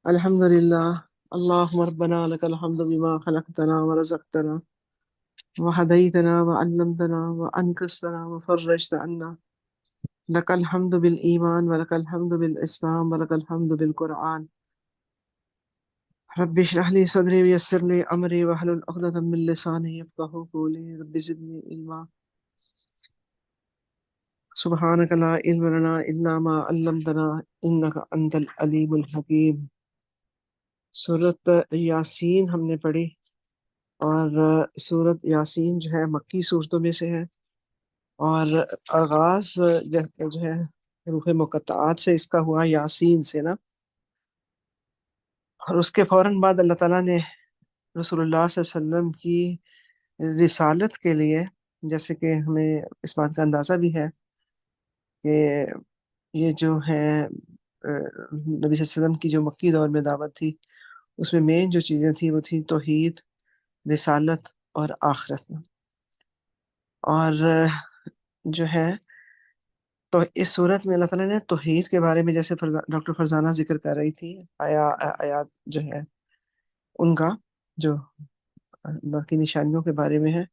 الحمد لله. اللهم ربنا لك الحمد بما خلقتنا ورزقتنا وهديتنا وعلمتنا وأنقذتنا وفرجت عنا. لك الحمد بالإيمان ولك الحمد بالإسلام ولك الحمد بالقرآن. رب اشرح لي صدري ويسر لي أمري واحلل عقدة من لساني يفقهوا قولي. رب زدني علما. سبحانك لا علم لنا إلا ما علمتنا إنك أنت العليم الحكيم. سورۃ یاسین ہم نے پڑھی، اور سورۃ یاسین جو ہے مکی صورتوں میں سے ہے، اور آغاز جو ہے حروف مقطعات سے اس کا ہوا، یاسین سے نا. اور اس کے فوراً بعد اللہ تعالیٰ نے رسول اللہ صلی اللہ علیہ وسلم کی رسالت کے لیے، جیسے کہ ہمیں اس بات کا اندازہ بھی ہے کہ یہ جو ہے نبی صلی اللہ علیہ وسلم کی جو مکی دور میں دعوت تھی، اس میں مین جو چیزیں تھیں وہ تھیں توحید، رسالت اور آخرت. اور جو ہے تو اس صورت میں اللہ تعالیٰ نے توحید کے بارے میں، جیسے ڈاکٹر فرزانہ ذکر کر رہی تھی، آیات جو ہے ان کا جو اللہ کی نشانیوں کے بارے میں ہے،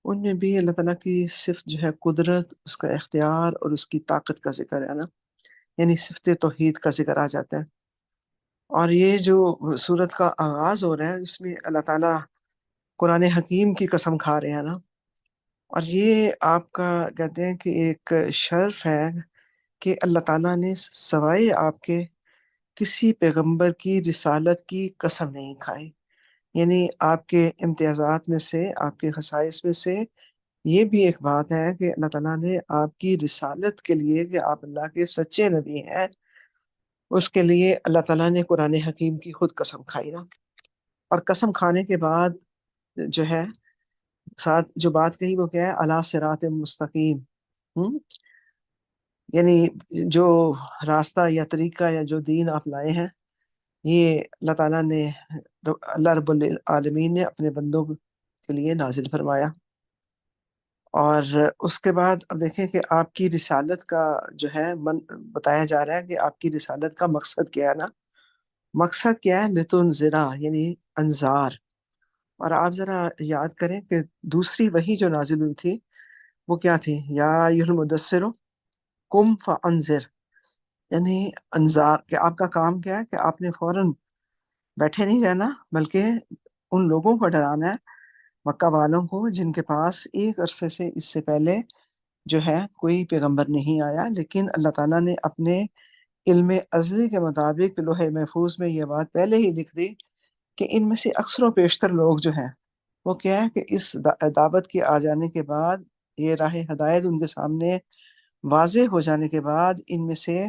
ان میں بھی اللہ تعالیٰ کی صرف جو ہے قدرت، اس کا اختیار اور اس کی طاقت کا ذکر ہے نا، یعنی صفت توحید کا ذکر آ جاتا ہے. اور یہ جو صورت کا آغاز ہو رہا ہے، اس میں اللہ تعالیٰ قرآن حکیم کی قسم کھا رہے ہیں نا. اور یہ آپ کا کہتے ہیں کہ ایک شرف ہے کہ اللہ تعالیٰ نے سوائے آپ کے کسی پیغمبر کی رسالت کی قسم نہیں کھائی. یعنی آپ کے امتیازات میں سے، آپ کے خصائص میں سے یہ بھی ایک بات ہے کہ اللہ تعالیٰ نے آپ کی رسالت کے لیے، کہ آپ اللہ کے سچے نبی ہیں، اس کے لیے اللہ تعالیٰ نے قرآن حکیم کی خود قسم کھائی نا. اور قسم کھانے کے بعد جو ہے ساتھ جو بات کہی وہ کیا ہے؟ علی صراط مستقیم. یعنی جو راستہ یا طریقہ یا جو دین آپ لائے ہیں، یہ اللہ تعالیٰ نے، اللہ رب العالمین نے اپنے بندوں کے لیے نازل فرمایا. اور اس کے بعد اب دیکھیں کہ آپ کی رسالت کا جو ہے بتایا جا رہا ہے کہ آپ کی رسالت کا مقصد کیا ہے نا. مقصد کیا ہے؟ لتنذرا، یعنی انذار. اور آپ ذرا یاد کریں کہ دوسری وحی جو نازل ہوئی تھی وہ کیا تھی؟ یا ایھا المدثر قم فانذر، یعنی انذار، کہ آپ کا کام کیا ہے کہ آپ نے فوراً بیٹھے نہیں رہنا، بلکہ ان لوگوں کو ڈرانا ہے، مکہ والوں کو، جن کے پاس ایک عرصے سے اس سے پہلے جو ہے کوئی پیغمبر نہیں آیا، لیکن اللہ تعالیٰ نے اپنے علم ازلی کے مطابق لوح محفوظ میں یہ بات پہلے ہی لکھ دی کہ ان میں سے اکثر و بیشتر لوگ جو ہیں وہ کیا ہے کہ اس دعوت کے آ جانے کے بعد، یہ راہ ہدایت ان کے سامنے واضح ہو جانے کے بعد، ان میں سے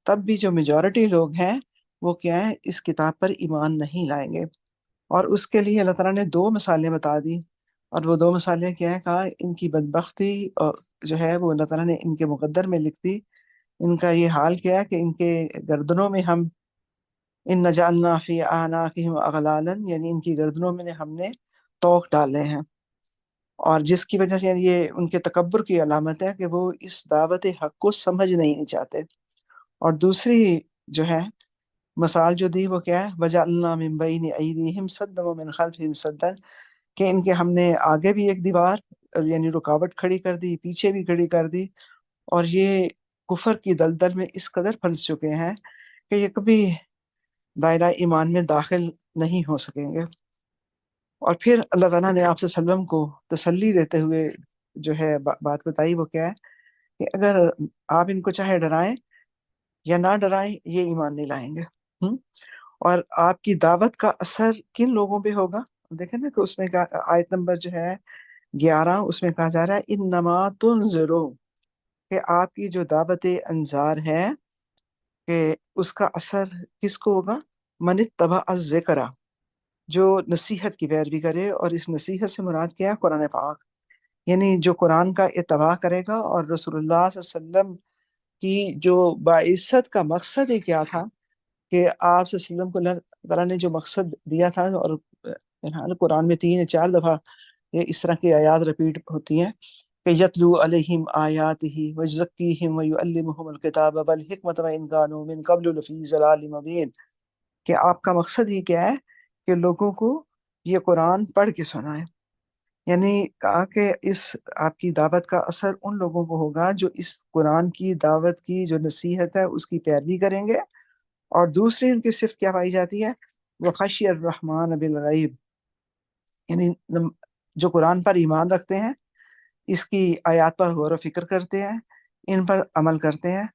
تب بھی جو میجورٹی لوگ ہیں وہ کیا ہے؟ اس کتاب پر ایمان نہیں لائیں گے. اور اس کے لیے اللہ تعالیٰ نے دو مثالیں بتا دی. اور وہ دو مثالیں کیا ہے؟ کہا ان کی بدبختی جو ہے وہ اللہ تعالیٰ نے ان کے مقدر میں لکھ دی. ان کا یہ حال کیا ہے کہ ان کے گردنوں میں ہم ان جعلنا فی اعناقہم اغلالا، یعنی ان کی گردنوں میں ہم نے توق ڈالے ہیں. اور جس کی وجہ سے یعنی یہ ان کے تکبر کی علامت ہے کہ وہ اس دعوت حق کو سمجھ نہیں چاہتے. اور دوسری جو ہے مثال جو دی وہ کیا ہے؟ وجعلنا من بین ایدیہم سدا ومن خلفہم سدا، کہ ان کے ہم نے آگے بھی ایک دیوار یعنی رکاوٹ کھڑی کر دی، پیچھے بھی کھڑی کر دی. اور یہ کفر کی دلدل میں اس قدر پھنس چکے ہیں کہ یہ کبھی دائرہ ایمان میں داخل نہیں ہو سکیں گے. اور پھر اللہ تعالیٰ نے آپ صلی اللہ علیہ وسلم کو تسلی دیتے ہوئے جو ہے بات بتائی، وہ کیا ہے کہ اگر آپ ان کو چاہے ڈرائیں یا نہ ڈرائیں، یہ ایمان نہیں لائیں گے. اور آپ کی دعوت کا اثر کن لوگوں پہ ہوگا؟ دیکھیں نا کہ اس میں آیت نمبر جو ہے 11، اس میں کہا جا رہا ہے انما تنذرو، کہ آپ کی جو دعوت انذار ہے کہ اس کا اثر کس کو ہوگا؟ من اتبع الذکر، جو نصیحت کی پیروی کرے. اور اس نصیحت سے مراد کیا ہے؟ قرآن پاک، یعنی جو قرآن کا اتباع کرے گا. اور رسول اللہ صلی اللہ علیہ وسلم کی جو بعثت کا مقصد ہی کیا تھا کہ آپ صلی اللہ علیہ وسلم کو اللہ تعالیٰ نے جو مقصد دیا تھا، اور قرآن میں 3 یا 4 دفعہ یہ اس طرح کی آیات ریپیٹ ہوتی ہیں کہ یتلو علیہم آیاتہ ویزکیہم ویعلمہم الکتاب والحکمۃ وان کانوا من قبل لفی ضلال مبین. کہ آپ کا مقصد یہ کیا ہے کہ لوگوں کو یہ قرآن پڑھ کے سنائیں. یعنی کہا کہ اس آپ کی دعوت کا اثر ان لوگوں کو ہوگا جو اس قرآن کی دعوت کی جو نصیحت ہے اس کی پیروی کریں گے. اور دوسری ان کی صفت کیا پائی جاتی ہے؟ وہ خشی الرحمن بالغیب، یعنی جو قرآن پر ایمان رکھتے ہیں، اس کی آیات پر غور و فکر کرتے ہیں، ان پر عمل کرتے ہیں،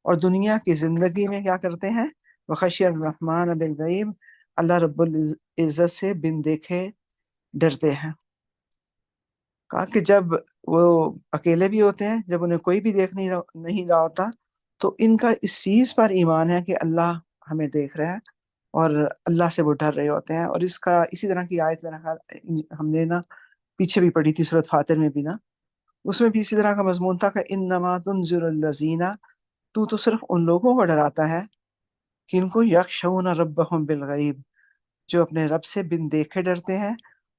اور دنیا کی زندگی میں کیا کرتے ہیں؟ وخشی الرحمن بالغیب، اللہ رب العزت سے بن دیکھے ڈرتے ہیں. کہا کہ جب وہ اکیلے بھی ہوتے ہیں، جب انہیں کوئی بھی دیکھ نہیں رہا ہوتا، تو ان کا اس چیز پر ایمان ہے کہ اللہ ہمیں دیکھ رہا ہے، اور اللہ سے وہ ڈر رہے ہوتے ہیں. اور اس کا اسی طرح کی آیت میرا خیال ہم نے نا پیچھے بھی پڑھی تھی سورۃ فاتر میں بھی نا، اس میں بھی اسی طرح کا مضمون تھا کہ انما تنذر الذین، تو صرف ان لوگوں کو ڈراتا ہے کہ ان کو یخشون ربہم بالغیب، جو اپنے رب سے بن دیکھے ڈرتے ہیں.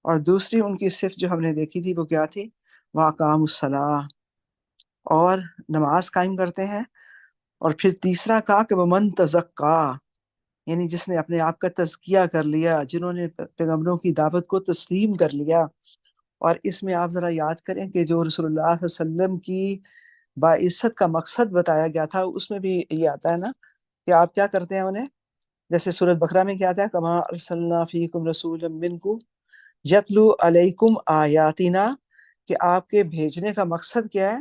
اور دوسری ان کی صفت جو ہم نے دیکھی تھی وہ کیا تھی؟ وَأَقَامُوا الصَّلَاةَ، اور نماز قائم کرتے ہیں. اور پھر تیسرا کہا کہ وَمَن تَزَکَّىٰ، یعنی جس نے اپنے آپ کا تزکیہ کر لیا، جنہوں نے پیغمبروں کی دعوت کو تسلیم کر لیا. اور اس میں آپ ذرا یاد کریں کہ جو رسول اللہ صلی اللہ علیہ وسلم کی باعثت کا مقصد بتایا گیا تھا، اس میں بھی یہ آتا ہے نا کہ آپ کیا کرتے ہیں انہیں، جیسے سورۃ بقرہ میں کیا آتا ہے، کما ارسلنا فیکم رسولا منکم یتلو علیکم آیاتنا، کہ آپ کے بھیجنے کا مقصد کیا ہے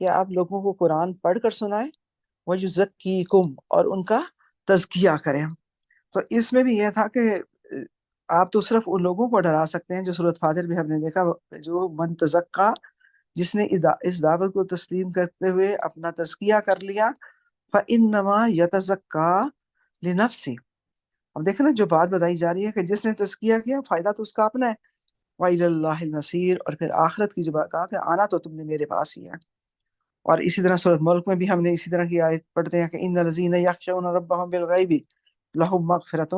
کہ آپ لوگوں کو قرآن پڑھ کر سنائیں، وَيُزَكِّيكُمْ، اور ان کا تزکیہ کریں. تو اس میں بھی یہ تھا کہ آپ تو صرف ان لوگوں کو ڈرا سکتے ہیں جو سورۃ فاتر بھی ہم نے دیکھا، جو من تزکا، جس نے اس دعوت کو تسلیم کرتے ہوئے اپنا تزکیہ کر لیا، فَإِنَّمَا يَتَزَكَّىٰ لِنَفْسِهِ. اب دیکھیں نا جو بات بتائی جا رہی ہے کہ جس نے تزکیہ کیا فائدہ تو اس کا اپنا ہے. وَإِلَى اللَّهِ الْمَصِيرُ، اور پھر آخرت کی جو بات کہا کہ آنا تو تم نے میرے پاس ہی ہے. اور اسی طرح سورۃ ملک میں بھی ہم نے اسی طرح کی آیت پڑھتے ہیں کہ ان الذین یخشون ربهم بالغیب لہم مغفرۃ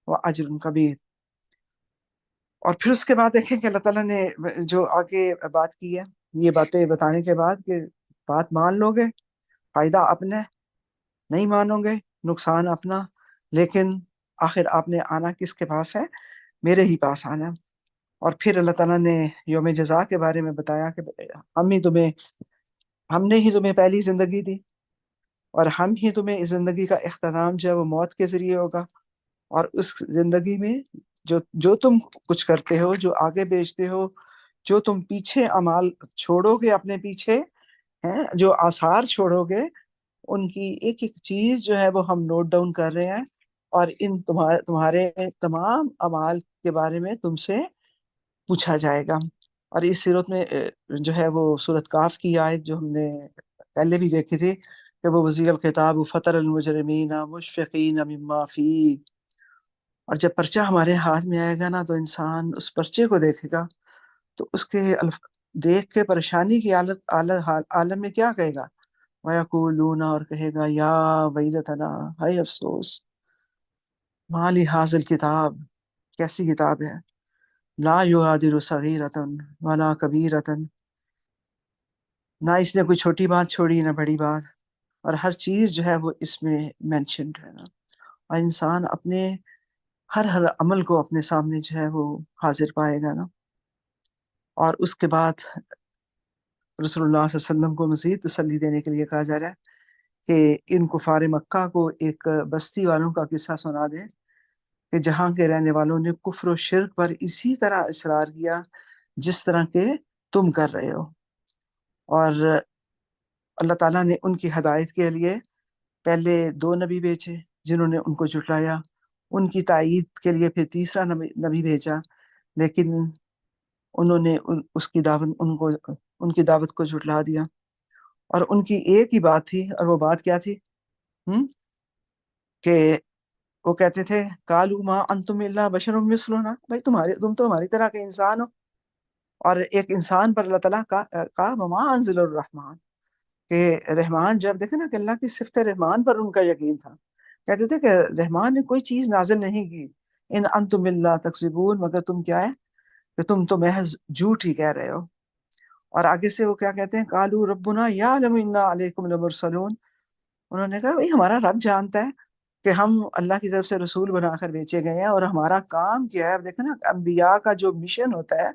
واجر کبیر. اور پھر اس کے بعد دیکھیں کہ اللہ تعالیٰ نے جو آگے بات کی ہے، یہ باتیں بتانے کے بعد کہ بات مان لو گے فائدہ اپنا، نہیں مانو گے نقصان اپنا، لیکن آخر آپ نے آنا کس کے پاس ہے؟ میرے ہی پاس آنا. اور پھر اللہ تعالیٰ نے یوم جزا کے بارے میں بتایا کہ ہم نے ہی تمہیں پہلی زندگی دی، اور ہم ہی تمہیں اس زندگی کا اختتام جو ہے وہ موت کے ذریعے ہوگا. اور اس زندگی میں جو تم کچھ کرتے ہو، جو آگے بیچتے ہو، جو تم پیچھے اعمال چھوڑو گے اپنے پیچھے ہیں، جو آثار چھوڑو گے، ان کی ایک ایک چیز جو ہے وہ ہم نوٹ ڈاؤن کر رہے ہیں، اور ان تمہارے تمام اعمال کے بارے میں تم سے پوچھا جائے گا. اور اس صورت میں جو ہے وہ سورۃ کاف کی آیت جو ہم نے پہلے بھی دیکھی تھی کہ وہ وزیر الکتاب فطر المجرمین مشفقین مما فی. اور جب پرچہ ہمارے ہاتھ میں آئے گا نا تو انسان اس پرچے کو دیکھے گا تو اس کے دیکھ کے پریشانی کی عالم میں کیا کہے گا؟ وَيَقُولُونَ، اور کہے گا یا ویلتنا، ہائے افسوس، ما لِهَٰذَا الکتاب، کیسی کتاب ہے، لا یغادر صغیرۃ ولا کبیرۃ، نہ اس نے کوئی چھوٹی بات چھوڑی نہ بڑی بات، اور ہر چیز جو ہے وہ اس میں مینشنڈ ہے نا. اور انسان اپنے ہر عمل کو اپنے سامنے جو ہے وہ حاضر پائے گا نا. اور اس کے بعد رسول اللہ صلی اللہ علیہ وسلم کو مزید تسلی دینے کے لیے کہا جا رہا ہے کہ ان کفار مکہ کو ایک بستی والوں کا قصہ سنا دیں کہ جہاں کے رہنے والوں نے کفر و شرک پر اسی طرح اصرار کیا جس طرح کہ تم کر رہے ہو. اور اللہ تعالیٰ نے ان کی ہدایت کے لیے پہلے 2 نبی بھیجے جنہوں نے ان کو جھٹلایا، ان کی تائید کے لیے پھر تیسرا نبی بھیجا، لیکن انہوں نے ان کی دعوت کو جھٹلا دیا. اور ان کی ایک ہی بات تھی، اور وہ بات کیا تھی؟ کہ وہ کہتے تھے قالوا ما انتم الا بشر مثلنا، بھائی تم تو ہماری طرح کے انسان ہو. اور ایک انسان پر اللہ تعالیٰ کا وما انزل الرحمن، کہ رحمان، جب دیکھیں نا کہ اللہ کی صفت رحمان پر ان کا یقین تھا، کہتے تھے کہ رحمان نے کوئی چیز نازل نہیں کی، ان انتم الا تکذبون، مگر تم کیا ہے کہ تم تو محض جھوٹ ہی کہہ رہے ہو. اور آگے سے وہ کیا کہتے ہیں؟ قالوا ربنا یعلم انا علیکم لمرسلون، انہوں نے کہا بھائی ہمارا رب جانتا ہے کہ ہم اللہ کی طرف سے رسول بنا کر بھیجے گئے ہیں، اور ہمارا کام کیا ہے؟ اب دیکھیں نا، انبیاء کا جو مشن ہوتا ہے،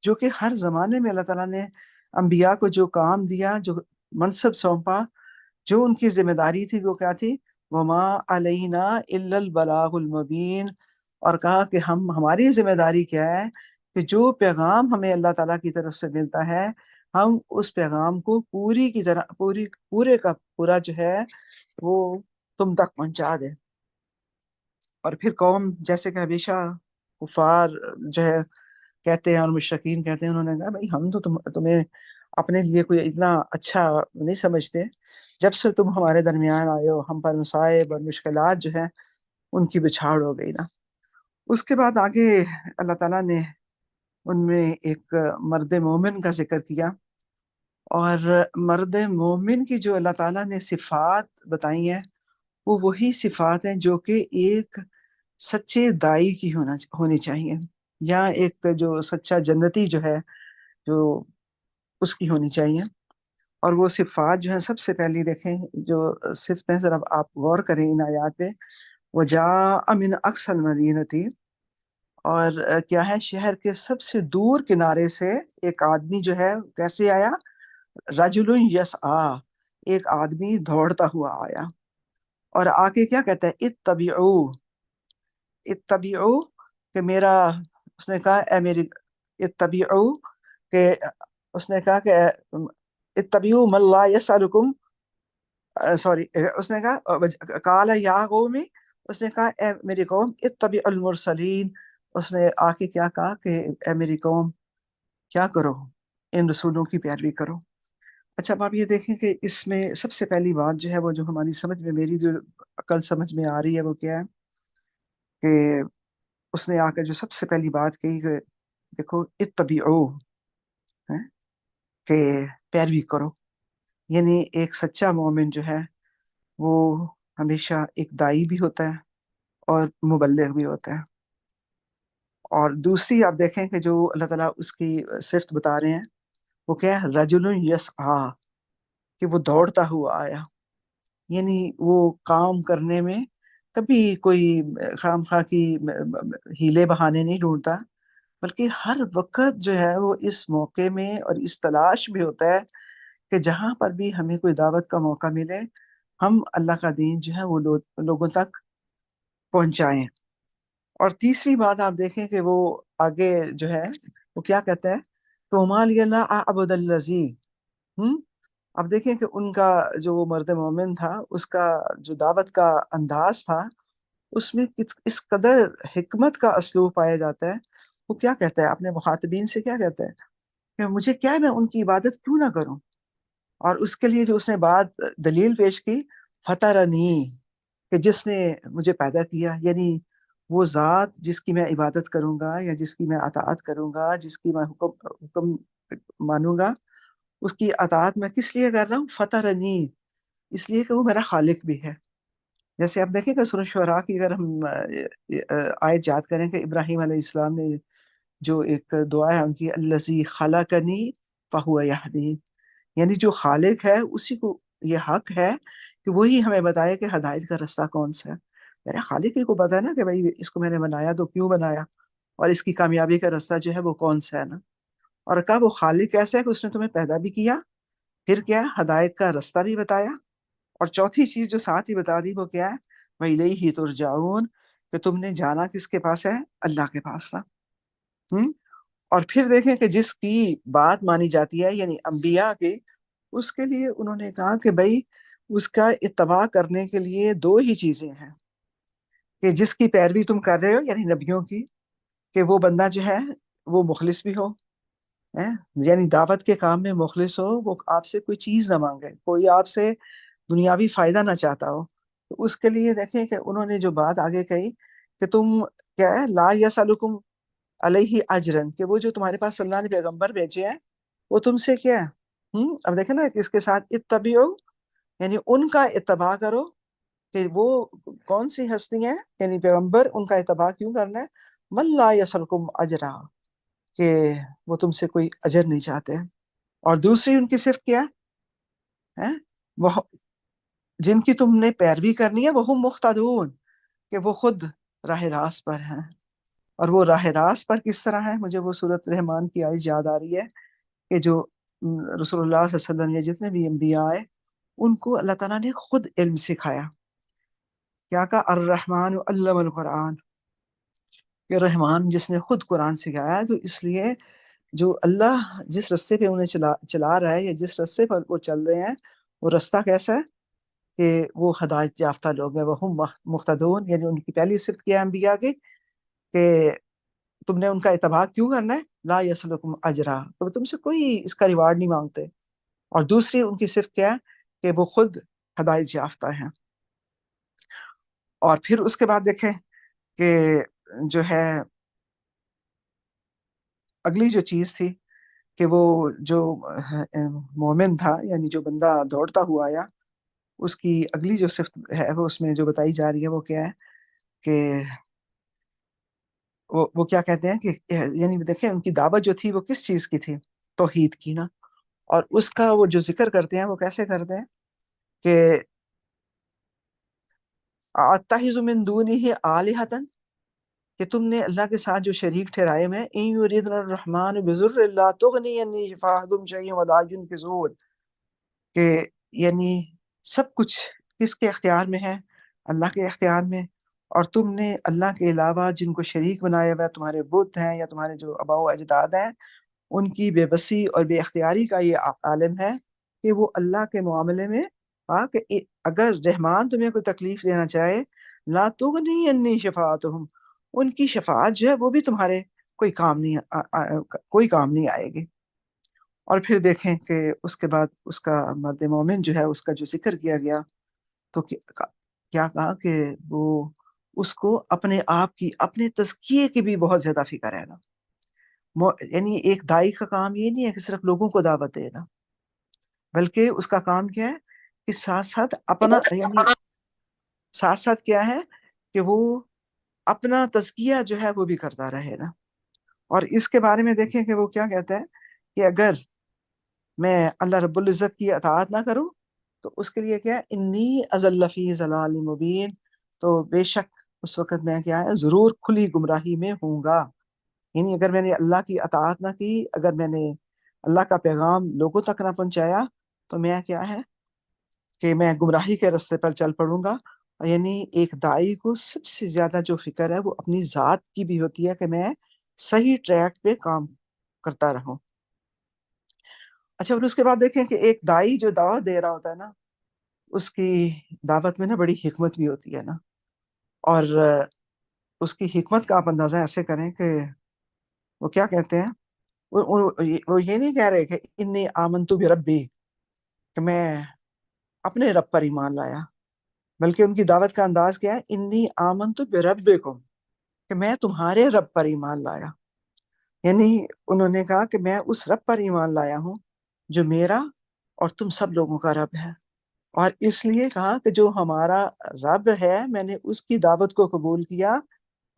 جو کہ ہر زمانے میں اللہ تعالیٰ نے انبیاء کو جو کام دیا، جو منصب سونپا، جو ان کی ذمہ داری تھی، وہ کیا تھی؟ وما علینا الا البلاغ المبین، اور کہا کہ ہماری ذمہ داری کیا ہے؟ کہ جو پیغام ہمیں اللہ تعالیٰ کی طرف سے ملتا ہے، ہم اس پیغام کو پوری کی طرح پورے کا پورا جو ہے وہ تم تک پہنچا دیں۔ اور پھر قوم جیسے کہ ہمیشہ کفار جو ہے کہتے ہیں، اور مشرکین کہتے ہیں، انہوں نے کہا بھائی ہم تو تمہیں اپنے لیے کوئی اتنا اچھا نہیں سمجھتے، جب سے تم ہمارے درمیان آئے ہو ہم پر مصائب اور مشکلات جو ہیں ان کی بچھاڑ ہو گئی نا۔ اس کے بعد آگے اللہ تعالیٰ نے ان میں ایک مرد مومن کا ذکر کیا، اور مرد مومن کی جو اللہ تعالیٰ نے صفات بتائی ہیں، وہ وہی صفات ہیں جو کہ ایک سچے دائی کی ہونی چاہیے، یا ایک جو سچا جنتی جو ہے، جو اس کی ہونی چاہیے۔ اور وہ صفات جو ہیں، سب سے پہلی دیکھیں جو صفتیں، ذرا آپ غور کریں ان آیات پہ، وَجَاءَ مِنْ أَقْصَى الْمَدِينَةِ، اور کیا ہے؟ شہر کے سب سے دور کنارے سے ایک آدمی جو ہے کیسے آیا؟ رجل یسعیٰ، ایک آدمی دوڑتا ہوا آیا، اور آگے کیا کہتا ہے؟ اتبعوا، اتبعوا کہ میرا، اس نے کہا اے میری، اتبعوا کہ اس نے کہا کہ اتبعوا من لا یسألکم، سوری، اس نے کہا قال یا قومی، اس نے کہا اے میری قوم اتبعوا المرسلین، اس نے آ کے کیا کہا کہ اے میری قوم کیا کرو؟ ان رسولوں کی پیروی کرو۔ اچھا، اب آپ یہ دیکھیں کہ اس میں سب سے پہلی بات جو ہے، وہ جو ہماری سمجھ میں، میری جو عقل سمجھ میں آ رہی ہے، وہ کیا ہے؟ کہ اس نے آ کر جو سب سے پہلی بات کہی کہ دیکھو اتبعوا، کہ پیروی کرو، یعنی ایک سچا مومن جو ہے وہ ہمیشہ ایک دائی بھی ہوتا ہے اور مبلغ بھی ہوتا ہے۔ اور دوسری آپ دیکھیں کہ جو اللہ تعالیٰ اس کی صفت بتا رہے ہیں، وہ کیا ہے؟ رجل یسعیٰ، کہ وہ دوڑتا ہوا آیا، یعنی وہ کام کرنے میں کبھی کوئی خام خواہ کی ہیلے بہانے نہیں ڈھونڈتا، بلکہ ہر وقت جو ہے وہ اس موقع میں اور اس تلاش میں ہوتا ہے کہ جہاں پر بھی ہمیں کوئی دعوت کا موقع ملے، ہم اللہ کا دین جو ہے وہ لوگوں تک پہنچائیں۔ اور تیسری بات آپ دیکھیں کہ وہ آگے جو ہے وہ کیا کہتا ہے؟ تو مال لا اعبد الذی، اب دیکھیں کہ ان کا جو وہ مرد مومن تھا، اس کا جو دعوت کا انداز تھا، اس میں اس قدر حکمت کا اسلوب پایا جاتا ہے۔ وہ کیا کہتا ہے اپنے مخاطبین سے؟ کیا کہتا ہے کہ مجھے کیا، میں ان کی عبادت کیوں نہ کروں؟ اور اس کے لیے جو اس نے بات دلیل پیش کی، فطرنی، کہ جس نے مجھے پیدا کیا، یعنی وہ ذات جس کی میں عبادت کروں گا، یا جس کی میں اطاعت کروں گا، جس کی میں حکم مانوں گا، اس کی اطاعت میں کس لیے کر رہا ہوں؟ فطرنی، اس لیے کہ وہ میرا خالق بھی ہے۔ جیسے آپ دیکھیں کہ سورہ شعراء کی اگر ہم آیت یاد کریں کہ ابراہیم علیہ السلام نے جو ایک دعا ہے ان کی، الذی خلقنی فہو یہدین، یعنی جو خالق ہے اسی کو یہ حق ہے کہ وہی ہمیں بتائے کہ ہدایت کا رستہ کون سا ہے۔ میرے خالق ہی کو پتا ہے نا کہ بھائی اس کو میں نے بنایا تو کیوں بنایا، اور اس کی کامیابی کا رستہ جو ہے وہ کون سا ہے نا۔ اور کہا وہ خالق ایسا ہے کہ اس نے تمہیں پیدا بھی کیا، پھر کیا ہے؟ ہدایت کا رستہ بھی بتایا، اور چوتھی چیز جو ساتھ ہی بتا دی وہ کیا ہے؟ وَإِلَيْهِ تُرْجَعُونَ، کہ تم نے جانا کس کے پاس ہے؟ اللہ کے پاس تھا۔ اور پھر دیکھیں کہ جس کی بات مانی جاتی ہے، یعنی انبیاء کی، اس کے لیے انہوں نے کہا کہ بھائی اس کا اتباع کرنے کے لیے دو ہی چیزیں ہیں، کہ جس کی پیروی تم کر رہے ہو، یعنی نبیوں کی، کہ وہ بندہ جو ہے وہ مخلص بھی ہو، یعنی دعوت کے کام میں مخلص ہو، وہ آپ سے کوئی چیز نہ مانگے، کوئی آپ سے دنیاوی فائدہ نہ چاہتا ہو۔ تو اس کے لیے دیکھیں کہ انہوں نے جو بات آگے کہی کہ تم کیا ہے؟ لا یسألکم علیہ اجرن، کہ وہ جو تمہارے پاس اللہ نے پیغمبر بھیجے ہیں وہ تم سے کیا ہے؟ اب دیکھیں نا اس کے ساتھ اتبعوا، یعنی ان کا اتباع کرو، کہ وہ کون سی ہستی ہیں؟ یعنی پیغمبر، ان کا اتباع کیوں کرنا ہے؟ من لا یسألکم اجرا، کہ وہ تم سے کوئی اجر نہیں چاہتے ہیں۔ اور دوسری ان کی صفت کیا ہے؟ وہ جن کی تم نے پیروی کرنی ہے وہ ہم مختدون، کہ وہ خود راہ راست پر ہیں۔ اور وہ راہ راست پر کس طرح ہے؟ مجھے وہ سورۃ رحمان کی آیت یاد آ رہی ہے کہ جو رسول اللہ صلی اللہ علیہ وسلم یا جتنے بھی انبیاء آئے ان کو اللہ تعالیٰ نے خود علم سکھایا۔ کیا کہا؟ الرحمن علم القرآن، کہ رحمان جس نے خود قرآن سکھایا ہے۔ تو اس لیے جو اللہ جس رستے پہ انہیں چلا رہا ہے یا جس رستے پر وہ چل رہے ہیں وہ رستہ کیسا ہے کہ وہ ہدایت یافتہ لوگ ہیں، وہ ہم مقتدون، یعنی ان کی پہلی صفت کیا ہے انبیاء کی کہ تم نے ان کا اتباع کیوں کرنا ہے؟ لا یسلکم اجرا، تو تم سے کوئی اس کا ریوارڈ نہیں مانگتے۔ اور دوسری ان کی صفت کیا ہے کہ وہ خود ہدایت یافتہ ہیں۔ اور پھر اس کے بعد دیکھیں کہ جو ہے اگلی جو چیز تھی کہ وہ جو مومن تھا، یعنی جو بندہ دوڑتا ہوا آیا، اس کی اگلی جو صفت ہے وہ اس میں جو بتائی جا رہی ہے وہ کیا ہے کہ وہ کیا کہتے ہیں کہ یعنی دیکھیں ان کی دعوت جو تھی وہ کس چیز کی تھی؟ توحید کی نا۔ اور اس کا وہ جو ذکر کرتے ہیں وہ کیسے کرتے ہیں کہ اتخذ من دونہ آلہۃ، کہ تم نے اللہ کے ساتھ جو شریک ٹھہرائے میں، ان یریدن الرحمن بضر لا تغنی عنی شفاعتهم شیئا ولا ينقذون، کہ یعنی سب کچھ کس کے اختیار میں ہے؟ اللہ کے اختیار میں۔ اور تم نے اللہ کے علاوہ جن کو شریک بنایا ہوا ہے، تمہارے بت ہیں یا تمہارے جو آباء و اجداد ہیں، ان کی بے بسی اور بے اختیاری کا یہ عالم ہے کہ وہ اللہ کے معاملے میں کہ اگر رحمان تمہیں کوئی تکلیف دینا چاہے، لا تغنی عنی شفاعتہم، ان کی شفاعت جو ہے وہ بھی تمہارے کوئی کام نہیں آئے گی۔ اور پھر دیکھیں کہ اس کے بعد اس کا مرد مومن جو ہے اس کا جو ذکر کیا گیا تو کیا کہا کہ وہ اس کو اپنے آپ کی اپنے تزکیے کی بھی بہت زیادہ فکر ہے نا۔ یعنی ایک دائی کا کام یہ نہیں ہے کہ صرف لوگوں کو دعوت دینا، بلکہ اس کا کام کیا ہے کہ ساتھ ساتھ اپنا یعنی ساتھ ساتھ کیا ہے کہ وہ اپنا تزکیہ جو ہے وہ بھی کرتا رہے نا۔ اور اس کے بارے میں دیکھیں کہ وہ کیا کہتا ہے کہ اگر میں اللہ رب العزت کی اطاعت نہ کروں تو اس کے لیے کیا ہے، انی اضل فی ضلال مبین، تو بے شک اس وقت میں کیا ہے ضرور کھلی گمراہی میں ہوں گا۔ یعنی اگر میں نے اللہ کی اطاعت نہ کی، اگر میں نے اللہ کا پیغام لوگوں تک نہ پہنچایا تو میں کیا ہے کہ میں گمراہی کے رستے پر چل پڑوں گا۔ یعنی ایک دائی کو سب سے زیادہ جو فکر ہے وہ اپنی ذات کی بھی ہوتی ہے کہ میں صحیح ٹریک پہ کام کرتا رہوں۔ اچھا، اور اس کے بعد دیکھیں کہ ایک دائی جو دعوت دے رہا ہوتا ہے نا، اس کی دعوت میں نا بڑی حکمت بھی ہوتی ہے نا۔ اور اس کی حکمت کا آپ اندازہ ایسے کریں کہ وہ کیا کہتے ہیں، وہ یہ نہیں کہہ رہے کہ انی آمنت بربی، کہ میں اپنے رب پر ایمان لایا، بلکہ ان کی دعوت کا انداز کیا ہے، انی آمنت بربکم، کہ میں تمہارے رب پر ایمان لایا۔ یعنی انہوں نے کہا کہ میں اس رب پر ایمان لایا ہوں جو میرا اور تم سب لوگوں کا رب ہے۔ اور اس لیے کہا کہ جو ہمارا رب ہے میں نے اس کی دعوت کو قبول کیا،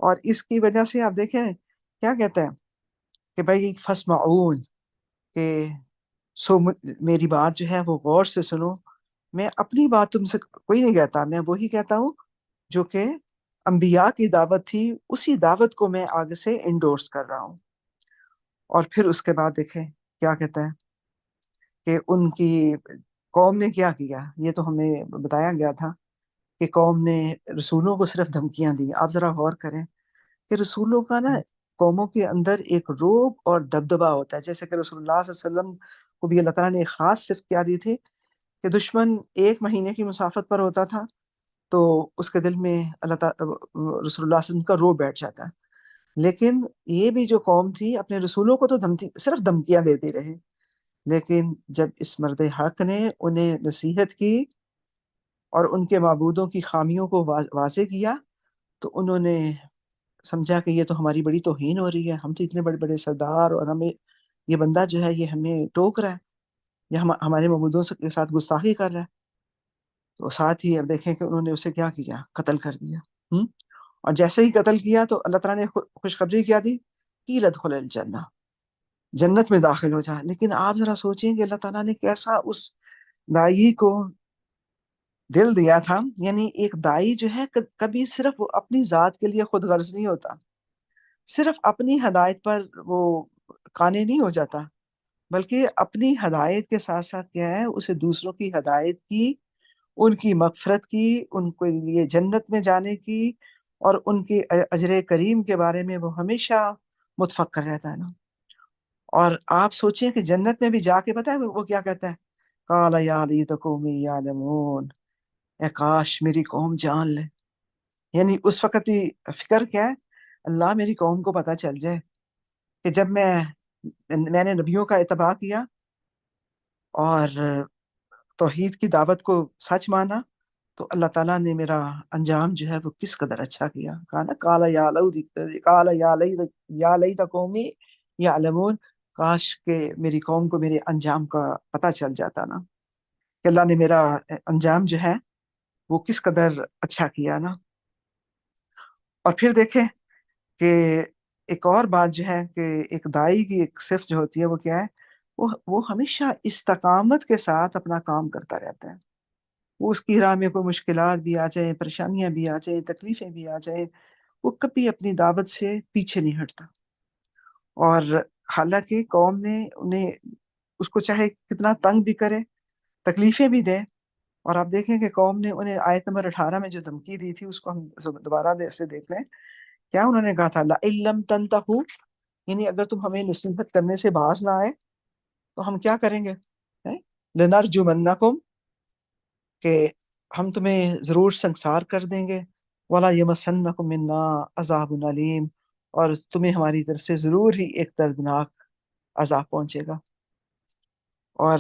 اور اس کی وجہ سے آپ دیکھیں کیا کہتا ہے کہ بھائی فسمعون، کہ میری بات جو ہے وہ غور سے سنو۔ میں اپنی بات تم سے کوئی نہیں کہتا، میں وہی کہتا ہوں جو کہ انبیاء کی دعوت تھی، اسی دعوت کو میں آگے سے انڈورس کر رہا ہوں۔ اور پھر اس کے بعد دیکھیں کیا کہتا ہے کہ ان کی قوم نے کیا کیا، یہ تو ہمیں بتایا گیا تھا کہ قوم نے رسولوں کو صرف دھمکیاں دی۔ آپ ذرا غور کریں کہ رسولوں کا نا قوموں کے اندر ایک روب اور دبدبا ہوتا ہے، جیسے کہ رسول اللہ صلی اللہ علیہ وسلم کو بھی اللہ تعالیٰ نے ایک خاص صفت کیا دی تھی کہ دشمن 1 مہینے کی مسافت پر ہوتا تھا تو اس کے دل میں اللہ تعالیٰ رسول اللہ صلی اللہ علیہ وسلم کا روب بیٹھ جاتا ہے۔ لیکن یہ بھی جو قوم تھی اپنے رسولوں کو تو صرف دھمکیاں دیتے رہے، لیکن جب اس مرد حق نے انہیں نصیحت کی اور ان کے معبودوں کی خامیوں کو واضح کیا تو انہوں نے سمجھا کہ یہ تو ہماری بڑی توہین ہو رہی ہے، ہم تو اتنے بڑے بڑے سردار اور ہمیں یہ بندہ جو ہے یہ ہمیں ٹوک رہا ہے، یہ ہمارے معبودوں کے ساتھ گستاخی کر رہا ہے۔ تو ساتھ ہی اب دیکھیں کہ انہوں نے اسے کیا کیا، قتل کر دیا۔ اور جیسے ہی قتل کیا تو اللہ تعالیٰ نے خوشخبری کیا دی کہ ادخل الجنہ، جنت میں داخل ہو جا۔ لیکن آپ ذرا سوچیں کہ اللہ تعالیٰ نے کیسا اس دائی کو دل دیا تھا، یعنی ایک دائی جو ہے کبھی صرف وہ اپنی ذات کے لیے خود غرض نہیں ہوتا، صرف اپنی ہدایت پر وہ قانع نہیں ہو جاتا، بلکہ اپنی ہدایت کے ساتھ ساتھ کیا ہے، اسے دوسروں کی ہدایت کی، ان کی مغفرت کی، ان کے لیے جنت میں جانے کی، اور ان کے اجر کریم کے بارے میں وہ ہمیشہ متفکر رہتا ہے نا۔ اور آپ سوچیں کہ جنت میں بھی جا کے پتہ ہے وہ کیا کہتا ہے، قال یا لیت قومی یعلمون، اے کاش میری قوم جان لے، یعنی اس وقت ہی فکر کیا ہے، اللہ میری قوم کو پتہ چل جائے کہ جب میں نے نبیوں کا اتباع کیا اور توحید کی دعوت کو سچ مانا، تو اللہ تعالیٰ نے میرا انجام جو ہے وہ کس قدر اچھا کیا۔ کہا نا قال یا لیت قومی یعلمون، کاش کہ میری قوم کو میرے انجام کا پتہ چل جاتا نا، کہ اللہ نے میرا انجام جو ہے وہ کس قدر اچھا کیا نا۔ اور پھر دیکھیں کہ ایک اور بات جو ہے کہ ایک دائی کی ایک صفت جو ہوتی ہے وہ کیا ہے، وہ ہمیشہ استقامت کے ساتھ اپنا کام کرتا رہتا ہے۔ وہ اس کی راہ میں کوئی مشکلات بھی آ جائیں، پریشانیاں بھی آ جائیں، تکلیفیں بھی آ جائیں، وہ کبھی اپنی دعوت سے پیچھے نہیں ہٹتا۔ اور حالانکہ قوم نے انہیں اس کو چاہے کتنا تنگ بھی کرے، تکلیفیں بھی دے، اور آپ دیکھیں کہ قوم نے انہیں آیت نمبر 18 میں جو دھمکی دی تھی اس کو ہم دوبارہ سے دیکھ لیں۔ کیا انہوں نے کہا تھا، لَئِن لَمْ تَنْتَهُوا، یعنی اگر تم ہمیں نصیحت کرنے سے باز نہ آئے تو ہم کیا کریں گے، لَنَرْجُمَنَّكُمْ، کہ ہم تمہیں ضرور سنگسار کر دیں گے، وَلَا يَمَسَّنَّكُم مِّنَّا عَذَابٌ أَلِيمٌ، اور تمہیں ہماری طرف سے ضرور ہی ایک دردناک عذاب پہنچے گا۔ اور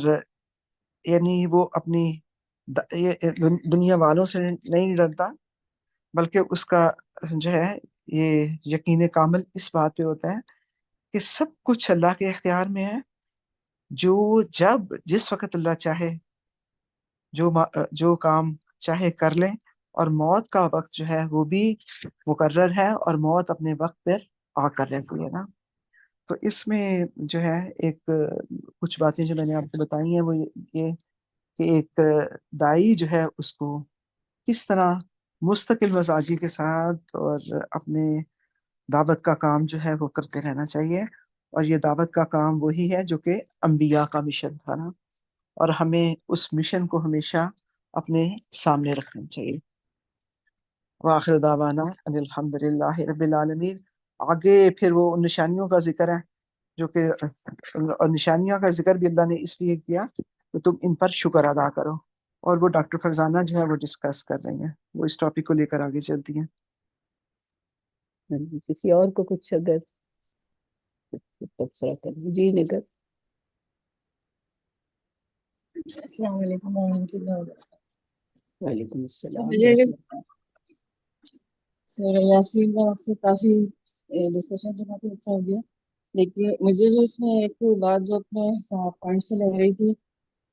یعنی وہ اپنی دنیا والوں سے نہیں ڈرتا، بلکہ اس کا جو ہے یہ یقین کامل اس بات پہ ہوتا ہے کہ سب کچھ اللہ کے اختیار میں ہے، جو جب جس وقت اللہ چاہے جو کام چاہے کر لیں، اور موت کا وقت جو ہے وہ بھی مقرر ہے، اور موت اپنے وقت پر آ کر رہتی ہے نا۔ تو اس میں جو ہے ایک کچھ باتیں جو میں نے آپ کو بتائی ہیں وہ یہ کہ ایک دائی جو ہے اس کو کس طرح مستقل مزاجی کے ساتھ اور اپنے دعوت کا کام جو ہے وہ کرتے رہنا چاہیے، اور یہ دعوت کا کام وہی ہے جو کہ انبیاء کا مشن تھا نا، اور ہمیں اس مشن کو ہمیشہ اپنے سامنے رکھنا چاہیے۔ وآخر دعوانا ان الحمد للہ رب العالمین۔ آگے پھر وہ ان نشانیوں کا ذکر ہے جو کہ، اور نشانیوں کا ذکر بھی اللہ نے اس لیے کیا کہ تم ان پر شکر ادا کرو، اور وہ ڈاکٹر فرزانہ جو ہے وہ ڈسکس کر رہی ہیں، وہ اس ٹاپک کو لے کر آگے چلتی ہیں۔ کسی اور کو کچھ اگر تبصرہ کریں جی نگر۔ السلام علیکم ورحمۃ اللہ وبرکاتہ۔ وعلیکم السلام مجھے ورحمۃ سورہ یاسین کا مقصد کافی ڈسکشن تو کافی اچھا ہو گیا، لیکن مجھے جو اس میں ایک بات جو اپنے پوائنٹ سے لگ رہی تھی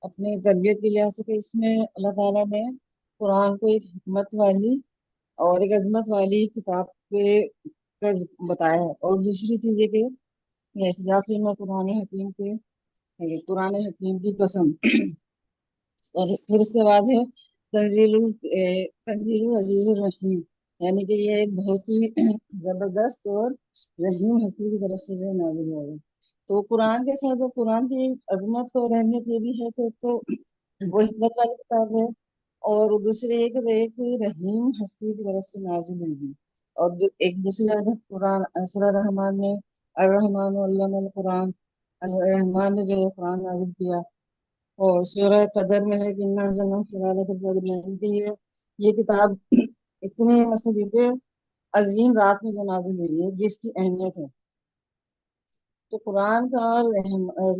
اپنے تربیت کے لحاظ سے، کہ اس میں اللہ تعالیٰ نے قرآن کو ایک حکمت والی اور ایک عظمت والی کتاب کا بتایا ہے، اور دوسری چیز یہ کہ یاسین میں قرآن حکیم کی قسم، اور پھر اس کے بعد ہے تنزیل العزیز الرحیم، یعنی کہ یہ ایک بہت ہی زبردست اور رحیم ہستی کی طرف سے جو ہے نازل ہوا ہے۔ تو قرآن کے ساتھ جو قرآن کی عظمت اور اہمیت یہ بھی ہے کہ تو وہ حکمت والی کتاب ہے، اور دوسرے یہ کہ وہ ایک رحیم ہستی کی طرف سے نازل ہوئی، اور ایک دوسرے قرآن سورہ رحمان میں الرحمن علم القرآن، الرحمان نے جو ہے قرآن نازل کیا، اور سورہ قدر میں ہے کہ انا انزلنا فی لیلۃ القدر، یعنی کہ یہ کتاب اتنے مقصد عظیم رات میں جو نازل ہوئی ہے جس کی اہمیت ہے۔ تو قرآن کا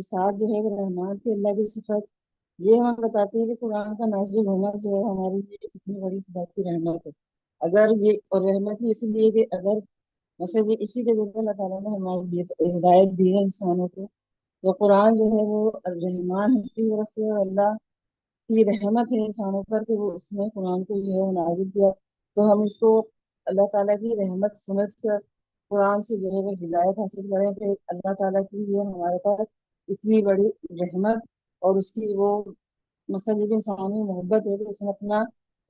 ساتھ جو ہے وہ رحمان کی اللہ کی صفت یہ ہمیں بتاتی ہے کہ قرآن کا نازل ہونا جو ہے ہماری لیے اتنی بڑی خدا کی رحمت ہے۔ اگر یہ اور رحمت ہی اس لیے کہ اگر مثلا اسی کے ذریعے اللہ تعالیٰ نے ہمارے لیے ہدایت دی ہے انسانوں کو، تو قرآن جو ہے وہ الرحمان ہستی کی طرف سے، اور اللہ کی رحمت ہے انسانوں پر کہ وہ اس میں قرآن کو جو ہے وہ نازل کیا، تو ہم اس کو اللہ تعالیٰ کی رحمت سمجھ کر قرآن سے جو ہے وہ ہدایت حاصل کریں کہ اللہ تعالیٰ کی یہ ہمارے پاس اتنی بڑی رحمت، اور اس کی وہ مثلا انسانی محبت ہے کہ اس نے اپنا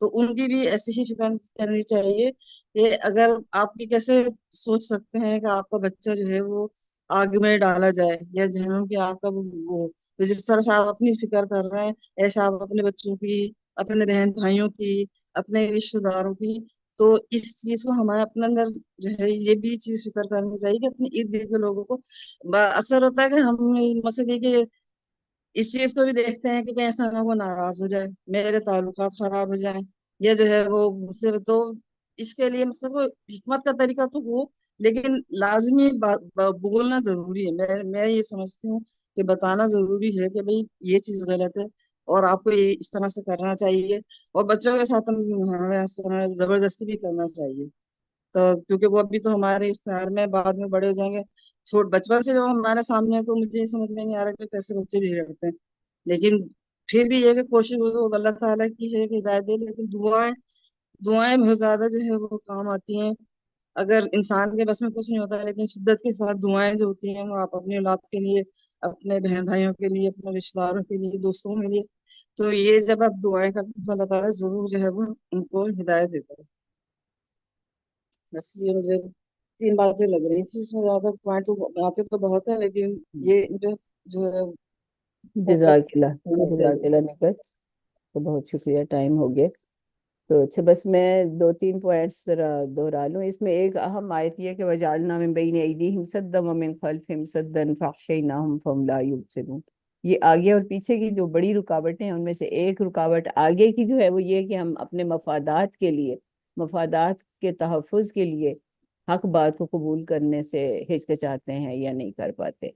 تو ان کی بھی ایسی ہی فکر کرنی چاہیے کہ اگر آپ کی کیسے سوچ سکتے ہیں کہ آپ کا بچہ جو ہے وہ آگ میں ڈالا جائے یا جہنم کی آگ کا وہ تو جس طرح سے آپ اپنی فکر کر رہے ہیں ایسا آپ اپنے بچوں کی، اپنے بہن بھائیوں کی، اپنے رشتے داروں کی، تو اس چیز کو ہمارے اپنے اندر جو ہے یہ بھی چیز فکر کرنی چاہیے کہ اپنے ارد گرد کے لوگوں کو اکثر ہوتا ہے کہ ہم مقصد یہ کہ اس چیز کو بھی دیکھتے ہیں کہ ایسا نہ وہ ناراض ہو جائے، میرے تعلقات خراب ہو جائیں، یا جو ہے وہ مجھ سے تو اس کے لیے مقصد وہ حکمت کا طریقہ تو ہو، لیکن لازمی بولنا ضروری ہے۔ میں یہ سمجھتی ہوں کہ بتانا ضروری ہے کہ بھئی یہ چیز غلط ہے اور آپ کو یہ اس طرح سے کرنا چاہیے، اور بچوں کے ساتھ ہمیں زبردستی بھی کرنا چاہیے، تو کیونکہ وہ ابھی تو ہمارے اختیار میں، بعد میں بڑے ہو جائیں گے، بچپن سے جب ہمارے سامنے ہے تو مجھے یہ سمجھ میں نہیں آ رہا کہ کیسے بچے بگڑتے ہیں، لیکن پھر بھی یہ کہ کوشش وہ اللہ تعالیٰ کی ہے کہ ہدایت دے، لیکن دعائیں بہت زیادہ جو ہے وہ کام آتی ہیں۔ اگر انسان کے بس میں کچھ نہیں ہوتا ہے، لیکن شدت کے ساتھ دعائیں جو ہوتی ہیں وہ آپ اپنی اولاد کے لیے، اپنے بہن بھائیوں کے لیے، اپنے رشتے داروں کے لیے، دوستوں کے لیے، تو یہ جب آپ دعائیں کرتے ہیں تو اللہ تعالیٰ ضرور جو ہے وہ ان کو ہدایت دیتا ہے۔ بس یہ مجھے 3 باتیں لگ رہی تھی، اس میں زیادہ پوائنٹ تو باتیں تو بہت ہیں، لیکن یہ جو ہے فوکس جزاک اللہ، ہونا جزاک چاہیے۔ اللہ نکت، تو بہت شکریہ، ٹائم ہو گیا۔ تو اچھا، بس میں 2-3 پوائنٹس ذرا دہرا لوں۔ اس میں ایک اہم آیت یہ کہ وَجَعَلْنَا مِن بَيْنِ أَيْدِيهِمْ سَدًّا وَمِن خَلْفِهِمْ سَدًّا فَأَغْشَيْنَاهُمْ فَهُمْ لَا يُبْصِرُونَ۔ یہ آگے اور پیچھے کی جو بڑی رکاوٹیں ہیں ان میں سے ایک رکاوٹ آگے کی جو ہے وہ یہ کہ ہم اپنے مفادات کے لیے، مفادات کے تحفظ کے لیے حق بات کو قبول کرنے سے ہچکچاتے ہیں یا نہیں کر پاتے،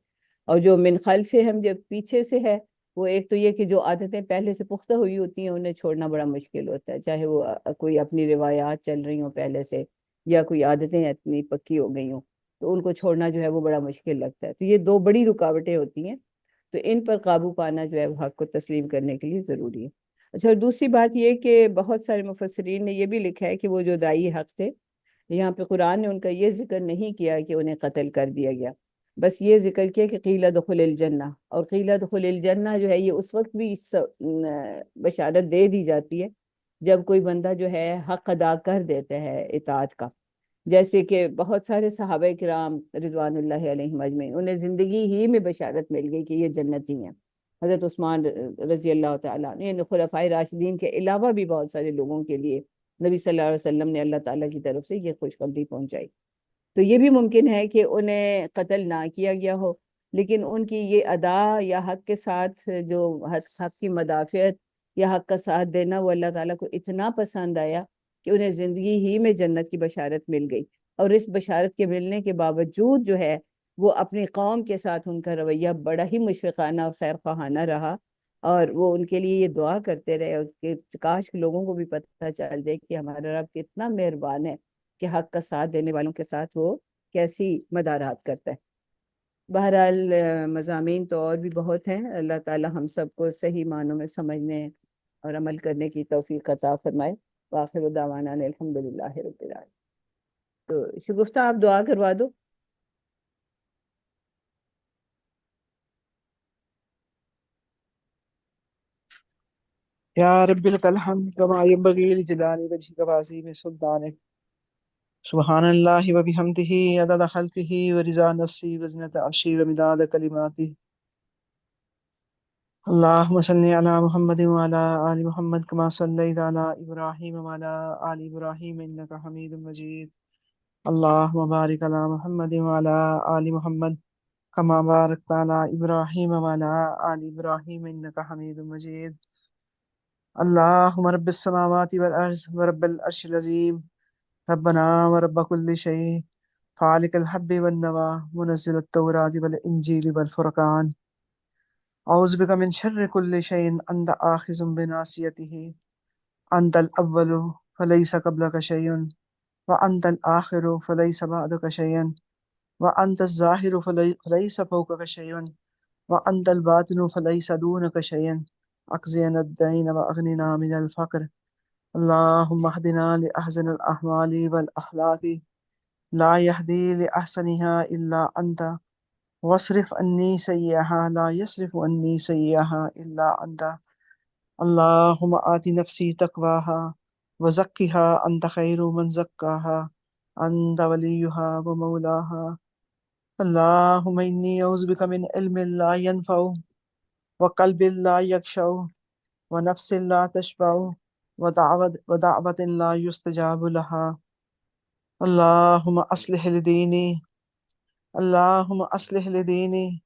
اور جو من خلف ہم جو پیچھے سے ہے، وہ ایک تو یہ کہ جو عادتیں پہلے سے پختہ ہوئی ہوتی ہیں انہیں چھوڑنا بڑا مشکل ہوتا ہے، چاہے وہ کوئی اپنی روایات چل رہی ہوں پہلے سے، یا کوئی عادتیں اتنی پکی ہو گئی ہوں، تو ان کو چھوڑنا جو ہے وہ بڑا مشکل لگتا ہے۔ تو یہ 2 بڑی رکاوٹیں ہوتی ہیں، تو ان پر قابو پانا جو ہے وہ حق کو تسلیم کرنے کے لیے ضروری ہے۔ اچھا، اور دوسری بات یہ کہ بہت سارے مفسرین نے یہ بھی لکھا ہے کہ وہ جو داعی حق تھے، یہاں پہ قرآن نے ان کا یہ ذکر نہیں کیا کہ انہیں قتل کر دیا گیا، بس یہ ذکر کیا کہ قیل ادخل الجنہ، اور قیل ادخل الجنہ جو ہے یہ اس وقت بھی بشارت دے دی جاتی ہے جب کوئی بندہ جو ہے حق ادا کر دیتا ہے اطاعت کا، جیسے کہ بہت سارے صحابہ کرام رضوان اللہ علیہم اجمعین انہیں زندگی ہی میں بشارت مل گئی کہ یہ جنتی ہیں۔ حضرت عثمان رضی اللہ تعالیٰ عنہ، یعنی خلفائے راشدین کے علاوہ بھی بہت سارے لوگوں کے لیے نبی صلی اللہ علیہ وسلم نے اللہ تعالیٰ کی طرف سے یہ خوشخبری پہنچائی۔ تو یہ بھی ممکن ہے کہ انہیں قتل نہ کیا گیا ہو، لیکن ان کی یہ ادا یا حق کے ساتھ جو حق کی مدافعت یا حق کا ساتھ دینا، وہ اللہ تعالیٰ کو اتنا پسند آیا کہ انہیں زندگی ہی میں جنت کی بشارت مل گئی، اور اس بشارت کے ملنے کے باوجود جو ہے وہ اپنی قوم کے ساتھ ان کا رویہ بڑا ہی مشفقانہ اور خیر خواہانہ رہا، اور وہ ان کے لیے یہ دعا کرتے رہے، اور کہ کاش لوگوں کو بھی پتہ چل جائے کہ ہمارا رب کتنا مہربان ہے کہ حق کا ساتھ دینے والوں کے ساتھ وہ کیسی مدارات کرتا ہے۔ بہرحال مضامین تو اور بھی بہت ہیں، اللہ تعالی ہم سب کو صحیح معنوں میں سمجھنے اور عمل کرنے کی توفیق عطا فرمائے۔ وآخر دعوانا ان الحمدللہ رب العالمین۔ تو شگفتہ آپ دعا کروا دو۔ یا رب لک الحمد کما ينبغي لجلال وجهك وعظیم سلطانك، سبحان اللہ وبحمدہ عدد خلقہ ورضا نفسی وزنة عرشی ومداد کلماتہ۔ اللہم صلی علی محمد وعلی آل محمد کما صلیت علی ابراہیم وعلی آل ابراہیم انک حمید مجید۔ اللہم بارک علی محمد وعلی آل محمد کما بارکت علی ابراہیم وعلی آل ابراہیم انک حمید مجید۔ اللہم رب السماوات والارض ورب العرش العظیم، ربنا ورب كل شيء فالق الحب والنوى منزل التوراة والإنجيل والفرقان، أعوذ بك من شر كل شيء أنت آخذ بناصيته، أنت الأول فليس قبلك شيء وأنت الآخر فليس بعدك شيء وأنت الظاهر فليس فوقك شيء وأنت الباطن فليس دونك شيء، أقضنا الدين وأغننا من الفقر، اللهم اهدنا لأحسن الأعمال والأخلاق لا يهدي لأحسنها إلا أنت، واصرف عني سيئها لا يصرف عني سيئها إلا أنت، اللهم آت نفسي تقواها وزكها أنت خير من زكاها أنت وليها ومولاها. اللهم إني أعوذ بك من علم لا ينفع وقلب لا يخشع ونفس لا تشبع ودعوة لا يستجاب لها. اللهم أصلح لديني اللهم أصلح لديني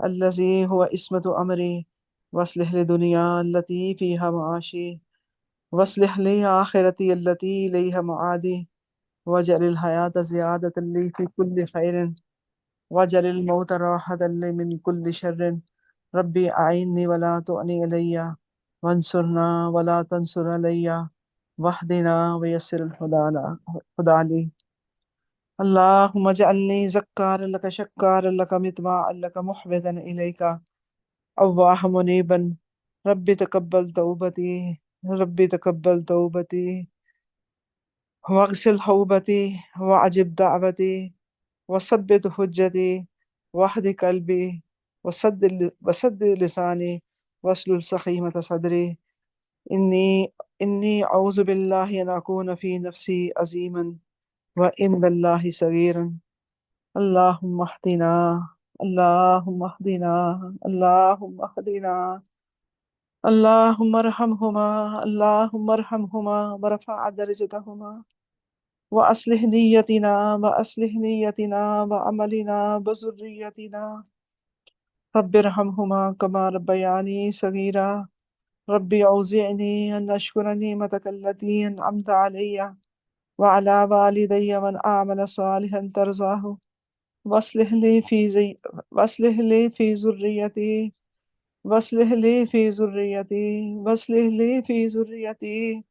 الذي هو عصمة أمري، واصلح لدنيا التي فيها معاشي، واصلح لي آخرتي التي إليها معادي، واجعل الحياة زيادة لي في كل خير، واجعل الموت راحة لي من كل شر. ربي أعيني ولا تعني علي، وانصرنا ولا تنصر علي، واهدنا ويسر الهدى لي. اللهم اجعلني زكارا لك شكارا لك مطواعا لك محبتا إليك أواه منيبا. ربي تقبل توبتي، ربي تقبل توبتي، واغسل حوبتي، وأجب دعوتي، وثبت حجتي، واهد قلبي، وسد لساني، واسلل سخيمة صدري. إني أعوذ بالله أن أكون في نفسي عظيما وإن بالله صغيرا. اللهم اهدنا، اللهم اهدنا، اللهم اهدنا. اللهم ارحمهما، اللهم ارحمهما ورفع درجتهما، وأصلح نيتنا وأصلح نيتنا وعملنا وذريتنا. رب ارحمهما كما ربياني صغيرا. ربي أوزعني أن أشكر نعمتك التي أنعمت علي وعلى والدي وأن أعمل صالحا ترضاه، واصلح لي في ذريتي، واصلح لي في ذريتي، واصلح لي في ذريتي.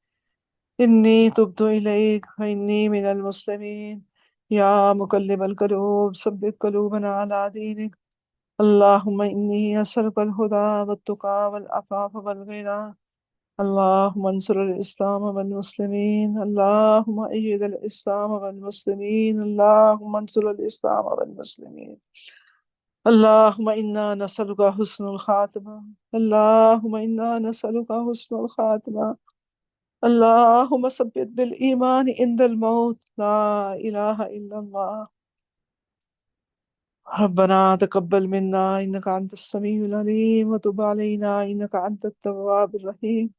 إني تبت إليك وإني من المسلمين. يا مقلب القلوب ثبت قلوبنا على دينك. اللهم إني أسألك الهدى والتقى والعفاف والغنى. اللهم انصر الإسلام والمسلمين، اللهم أيد الإسلام والمسلمين، اللهم انصر الإسلام والمسلمين. اللهم إنا نسألك حسن الخاتمة، اللهم إنا نسألك حسن الخاتمة. اللهم ثبت بالإيمان عند الموت. لا إله إلا الله. ربنا تقبل منا إنك أنت السميع العليم، وتب علينا إنك أنت التواب الرحيم.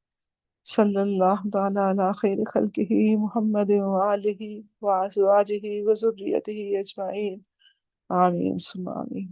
صلى الله تعالى على خير خلقه محمد وآله وأزواجه وذريته أجمعين. آمين ثم آمين.